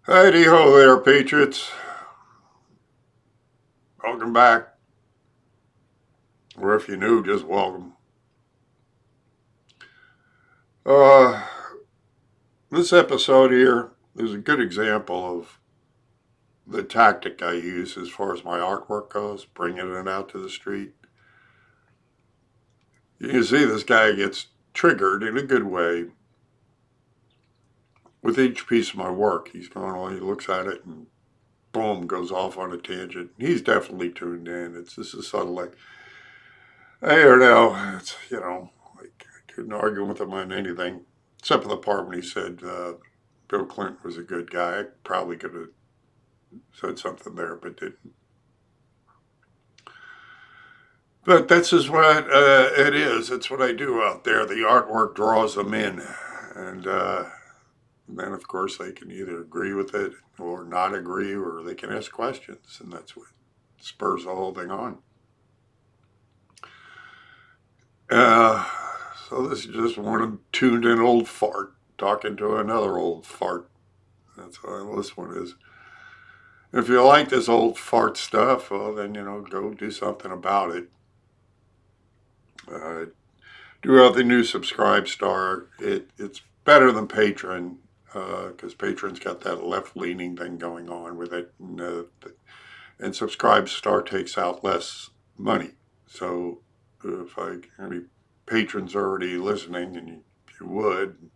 Heidi-ho there, Patriots. Welcome back. Or if you're new, just welcome. This episode here is a good example of the tactic I use as far as my artwork goes, bringing it out to the street. You can see this guy gets triggered in a good way with each piece of my work. He's going on, he looks at it and boom, goes off on a tangent. He's definitely tuned in. It's just a subtle like, I don't know, it's, like I couldn't argue with him on anything, except for the part when he said Bill Clinton was a good guy. I probably could have said something there, but didn't. But that's just what it is. It's what I do out there. The artwork draws them in. And then, of course, they can either agree with it or not agree, or they can ask questions. And that's what spurs the whole thing on. So this is just one tuned in old fart talking to another old fart. That's how this one is. If you like this old fart stuff, well, then, go do something about it. Do have the new Subscribe Star. It's better than Patreon, because Patreon's got that left-leaning thing going on with it. And Subscribe Star takes out less money. So if any patrons already listening, and you would,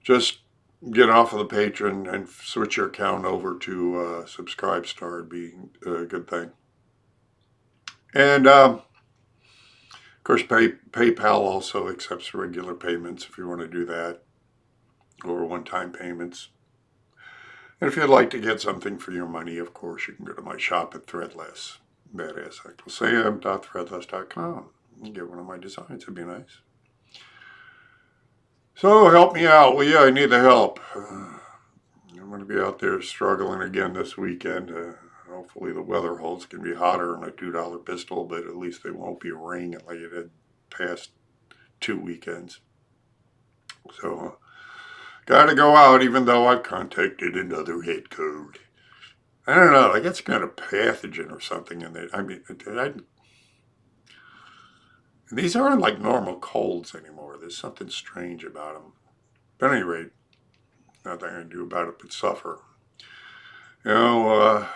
just get off of the Patreon and switch your account over to Subscribe Star. It'd be a good thing. And of course, PayPal also accepts regular payments if you want to do that, or one-time payments. And if you'd like to get something for your money, of course, you can go to my shop at Threadless. BadassUncleSam.threadless.com and get one of my designs. It'd be nice. So help me out. Well, yeah, I need the help. I'm going to be out there struggling again this weekend. Hopefully the weather holds. It can be hotter than a $2 pistol, but at least it won't be raining like it had past 2 weekends. So, got to go out, even though I've contacted another head code. I don't know. I got some kind of pathogen or something in there. I mean, these aren't like normal colds anymore. There's something strange about them. But at any rate, nothing I can do about it but suffer. The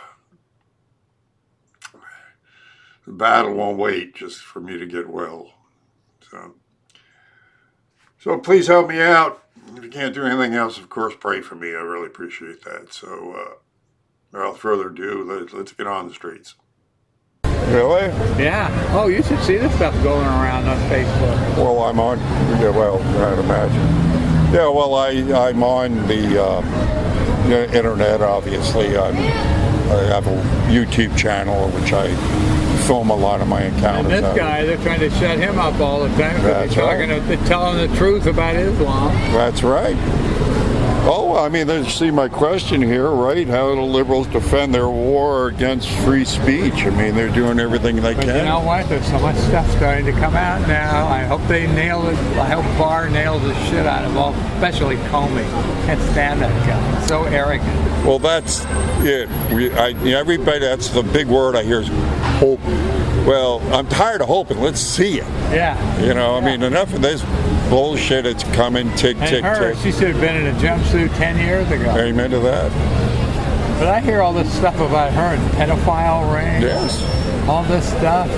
battle won't wait just for me to get well. So please help me out. If you can't do anything else, of course, pray for me. I really appreciate that. So without further ado, let's get on the streets. Really? Yeah. Oh, you should see this stuff going around on Facebook. Well, I'm on. Yeah, well, I'd imagine. Yeah. Well, I'm on the internet. Obviously, I have a YouTube channel which I film a lot of my encounters. And this guy, they're trying to shut him up all the time because he's telling the truth about Islam. That's right. Oh, I mean, see my question here, right? How do liberals defend their war against free speech? I mean, they're doing everything they can. You know what? There's so much stuff starting to come out now. I hope they nail it. I hope Barr nails the shit out of them all, especially Comey. Can't stand that guy. He's so arrogant. Well, that's it. Everybody, that's the big word I hear is hope. Well, I'm tired of hoping. Let's see it. Yeah. I mean, enough of this bullshit. It's coming, tick, tick, tick. She should have been in a jumpsuit 10 years ago. Amen to that. But I hear all this stuff about her and pedophile ring. Yes. All this stuff.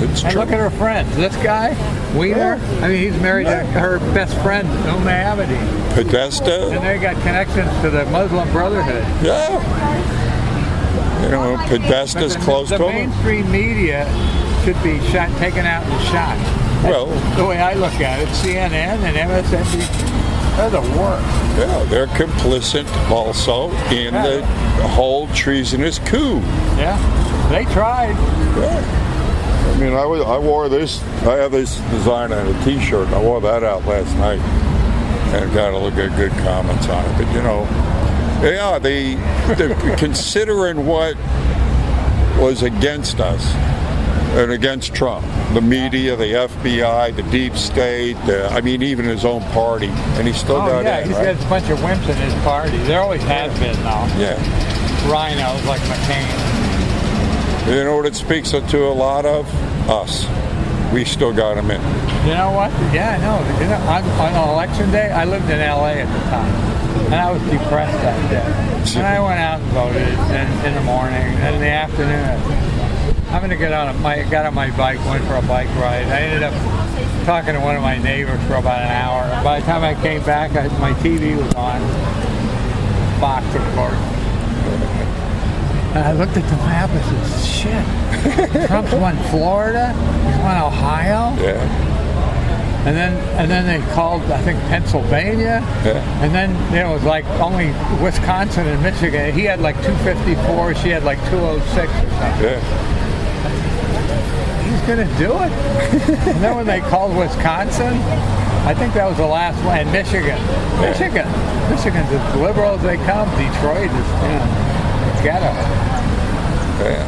It's and true. Look at her friends. This guy, Wiener, I mean, he's married to her best friend, Uma Abedin. Podesta. And they got connections to the Muslim Brotherhood. Yeah. Podesta's close to him. The mainstream media should be taken out and shot. Well, the way I look at it, CNN and MSNBC, they're the worst. Yeah, they're complicit also in the whole treasonous coup. Yeah, they tried. Yeah. I mean, I wore this. I have this design on a T-shirt. I wore that out last night and got a look at good comments on it. But considering what was against us, and against Trump. The media, the FBI, the deep state, I mean, even his own party. And he still got in, he's right? got a bunch of wimps in his party. There always has been, though. Yeah. Rhinos like McCain. You know what it speaks to a lot of? Us. We still got him in. You know what? Yeah, I know. You know, on election day, I lived in L.A. at the time, and I was depressed that day. And I went out and voted in the morning, and in the afternoon, I'm going to got on my bike, went for a bike ride. I ended up talking to one of my neighbors for about an hour. And by the time I came back, my TV was on, Fox, of course. And I looked at the map and said, shit, Trump's won Florida, he's won Ohio. Yeah. And then they called, I think, Pennsylvania. Yeah. And then it was like only Wisconsin and Michigan. He had like 254, she had like 206 or something. Yeah. He's going to do it. And then when they called Wisconsin, I think that was the last one. And Michigan's as liberal as they come. Detroit is, ghetto. Yeah.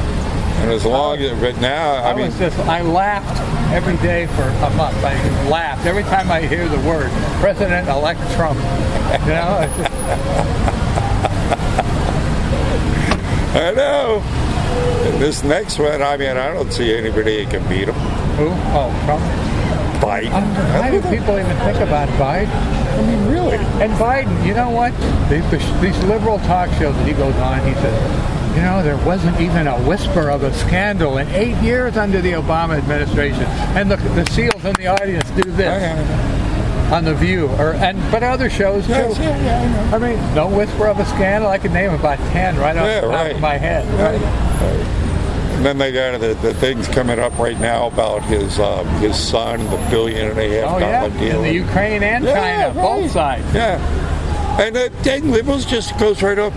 And as long as, but now, I laughed every day for a month. I laughed every time I hear the word President-elect Trump. You know? I know. And this next one, I mean, I don't see anybody that can beat him. Who? Oh, Trump? Biden. Why do people even think about Biden? I mean, really? And Biden, you know what? These liberal talk shows that he goes on, he says, you know, there wasn't even a whisper of a scandal in 8 years under the Obama administration. And the SEALs in the audience do this on The View, but other shows too. Yes, yeah, I know. I mean, no whisper of a scandal. I could name about 10 right off the top of my head. Right? And then they got the things coming up right now about his son, the $1.5 billion deal. In the Ukraine and China, both sides. Yeah. And the dang liberals just goes right over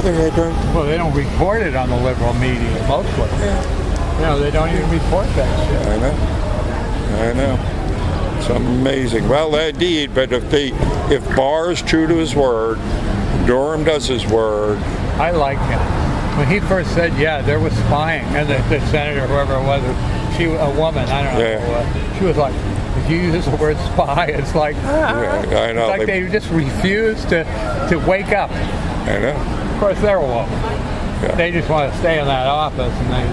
their head. Well, they don't report it on the liberal media, mostly. Yeah. You know, they don't even report that shit. I know. It's amazing. Well, indeed, but if Barr's true to his word, Durham does his word. I like him. When he first said, yeah, there was spying, and the senator, whoever it was, a woman, I don't know who it was, she was like, if you use the word spy, it's like, I know. It's like they just refuse to wake up. I know. Of course, they're woke. Yeah. They just want to stay in that office, and they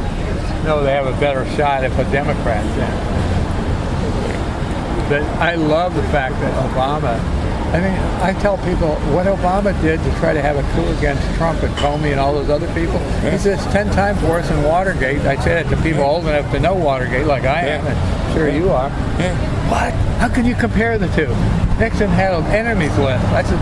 know they have a better shot if a Democrat's in. But I love the fact that Obama, I mean, I tell people what Obama did to try to have a coup against Trump and Comey and all those other people. He says 10 times worse than Watergate. I say that to people old enough to know Watergate, like I am, and sure you are. Yeah. What? How can you compare the two? Nixon had an enemies list. I said,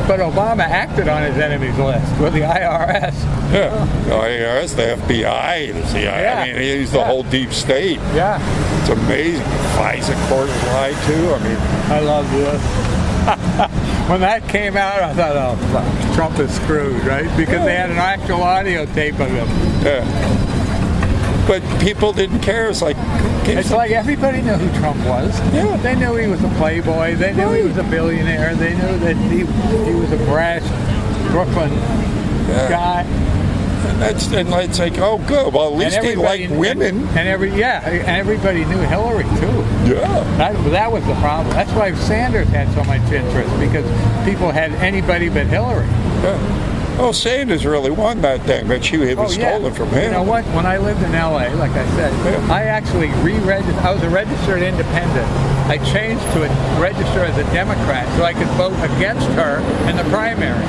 but Obama acted on his enemies list with the IRS. Yeah, the IRS, the FBI, the CIA. Yeah. I mean, he used the whole deep state. Yeah. It's amazing. FISA court is lied too. I mean, I love this. When that came out, I thought, oh, fuck, Trump is screwed, right? Because they had an actual audio tape of him. yeah. But people didn't care. It's like everybody knew who Trump was. Yeah. They knew he was a playboy. They knew he was a billionaire. They knew that he was a brash Brooklyn guy. And it's like, oh, good. Well, at least he liked women. And everybody knew Hillary too. Yeah. That was the problem. That's why Sanders had so much interest, because people had anybody but Hillary. Yeah. Oh, Sanders really won that thing, but it was stolen from him. You know what? When I lived in L.A., like I said, I actually re-registered. I was a registered independent. I changed to register as a Democrat so I could vote against her in the primary.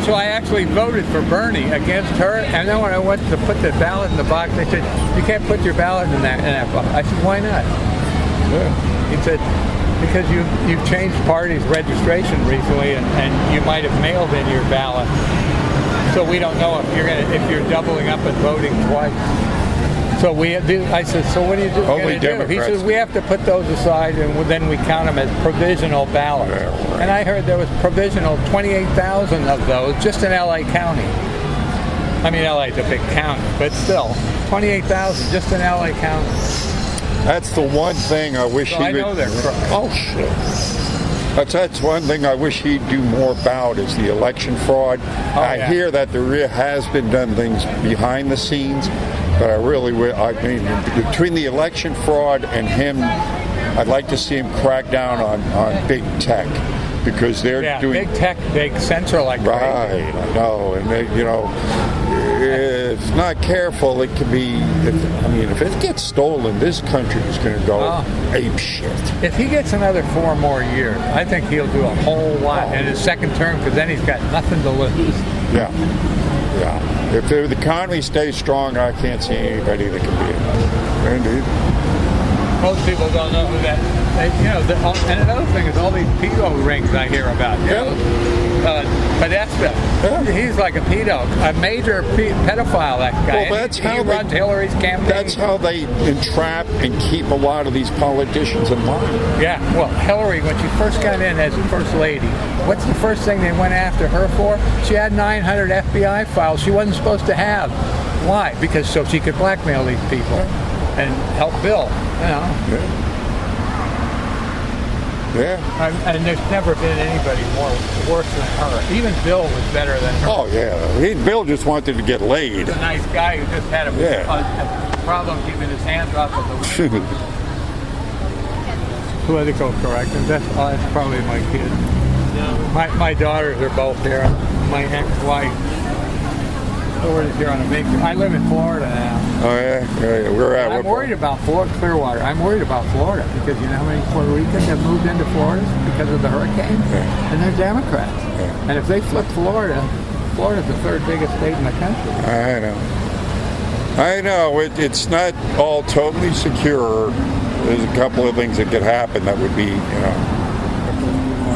So I actually voted for Bernie against her. And then when I went to put the ballot in the box, they said, you can't put your ballot in that box. I said, why not? Yeah. He said, because you've changed party's registration recently, and you might have mailed in your ballot, so we don't know if you're doubling up and voting twice. So I said, so what do you do? Only Democrats. He says we have to put those aside, and then we count them as provisional ballots. Yeah, right. And I heard there was provisional 28,000 of those just in L.A. County. I mean, L.A.'s a big county, but still, 28,000 just in L.A. County. That's the one thing I wish he would. I know they're crooks. Oh, shit. That's one thing I wish he'd do more about is the election fraud. I yeah. hear that there has been done things behind the scenes, but I mean, between the election fraud and him, I'd like to see him crack down on big tech, because they're doing big tech, big censor like right. crazy. I know, and they, if not careful, it could be. If it gets stolen, this country is going to go ape shit. If he gets another 4 more years, I think he'll do a whole lot in his second term, because then he's got nothing to lose. Yeah. If the economy stays strong, I can't see anybody that can be it. Indeed. Most people don't know who that. And another thing is all these pedo rings I hear about. Podesta. Yeah. He's like a pedo, a major pedophile. That guy. Well, that's he how runs Hillary's campaign. That's how they entrap and keep a lot of these politicians in line. Yeah. Well, Hillary, when she first got in as the first lady, what's the first thing they went after her for? She had 900 FBI files she wasn't supposed to have. Why? Because so she could blackmail these people and help Bill. Yeah. And there's never been anybody worse than her. Even Bill was better than her. Oh yeah. Bill just wanted to get laid. He's a nice guy who just had a problem keeping his hands off of the political correctness. That's probably my kid. My daughters are both here. My ex-wife. Florida's here on a vacation. I live in Florida now. Oh yeah. We're at. I'm worried about Clearwater. I'm worried about Florida because you know how many Puerto Ricans have moved into Florida because of the hurricane, and they're Democrats. Yeah. And if they flip Florida's the 3rd biggest state in the country. I know. It's not all totally secure. There's a couple of things that could happen that would be,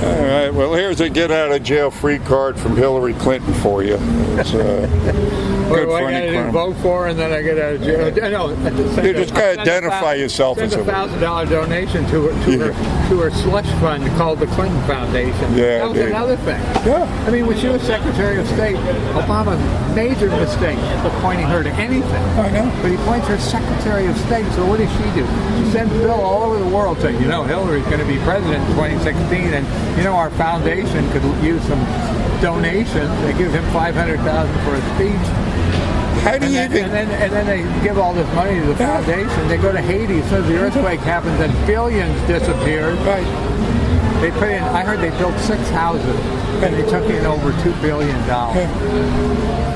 All right, well, here's a get-out-of-jail-free card from Hillary Clinton for you. It's good, I funny got to crime. vote for, and then I get out of jail. No, You just got to identify yourself as a... Send a $1,000 donation to her slush fund called the Clinton Foundation. Yeah, that was another thing. Yeah. I mean, when she was Secretary of State, Obama's major mistake was appointing her to anything. I know. But he appoints her Secretary of State, so what does she do? She sends Bill all over the world saying, Hillary's going to be president in 2016, and our foundation could use some donations. They give him $500,000 for a speech. How do you and then they give all this money to the foundation. They go to Haiti as soon as the earthquake happens, and billions disappeared. Right. They put in. I heard they built 6 houses, and they took in over $2 billion.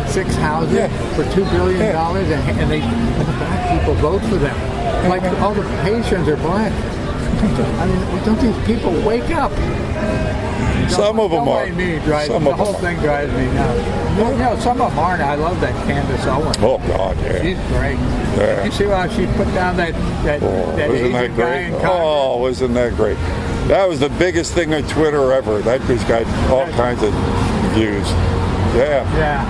6 houses for $2 billion, and the black people vote for them. Like all the Haitians are black. I mean, don't these people wake up? Some of them are. The whole thing drives me nuts. Well, some of them aren't. I love that Candace Owens. Oh, God, yeah. She's great. Yeah. You see how she put down that Wasn't that Asian guy in great? Congress? Oh, wasn't that great? That was the biggest thing on Twitter ever. That just got all kinds of views. Yeah. Yeah.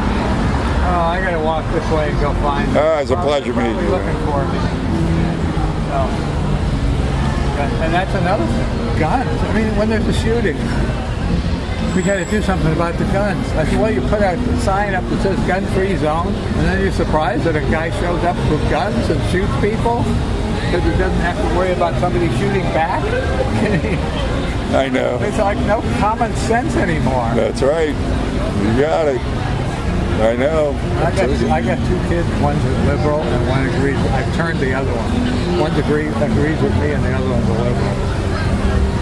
Oh, I got to walk this way and go find her. It's a pleasure meeting you. Looking for me. So. And that's another thing. Guns. I mean, when there's a shooting, we got to do something about the guns. I said, well, you put a sign up that says gun-free zone, and then you're surprised that a guy shows up with guns and shoots people because he doesn't have to worry about somebody shooting back. I know. It's like no common sense anymore. That's right. You got it. I know. I got 2 kids. One's a liberal and one agrees. I've turned the other one. One agrees with me and the other one's a liberal.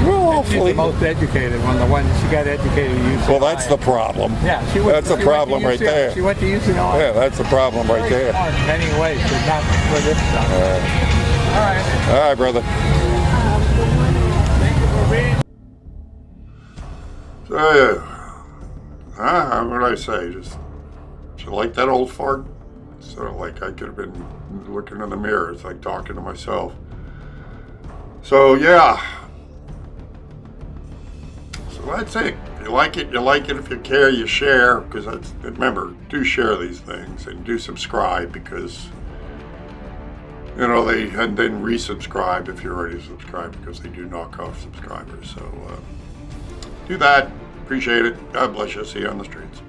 Well, hopefully. She's the most educated one. The one she got educated at UCLA. Well, that's the problem. Yeah, that's the problem right there. She went to UCLA. Yeah, that's the problem right there. Smart in many ways, but not for this stuff. All right. All right, brother. Thank you for being. So, what did I say? Just, you like that old fart? So, like, I could have been looking in the mirror. It's like talking to myself. So, yeah. So that's it. You like it. If you care, you share. Because remember, do share these things and do subscribe because, and then resubscribe if you're already subscribed because they do knock off subscribers. So, do that. Appreciate it. God bless you. See you on the streets.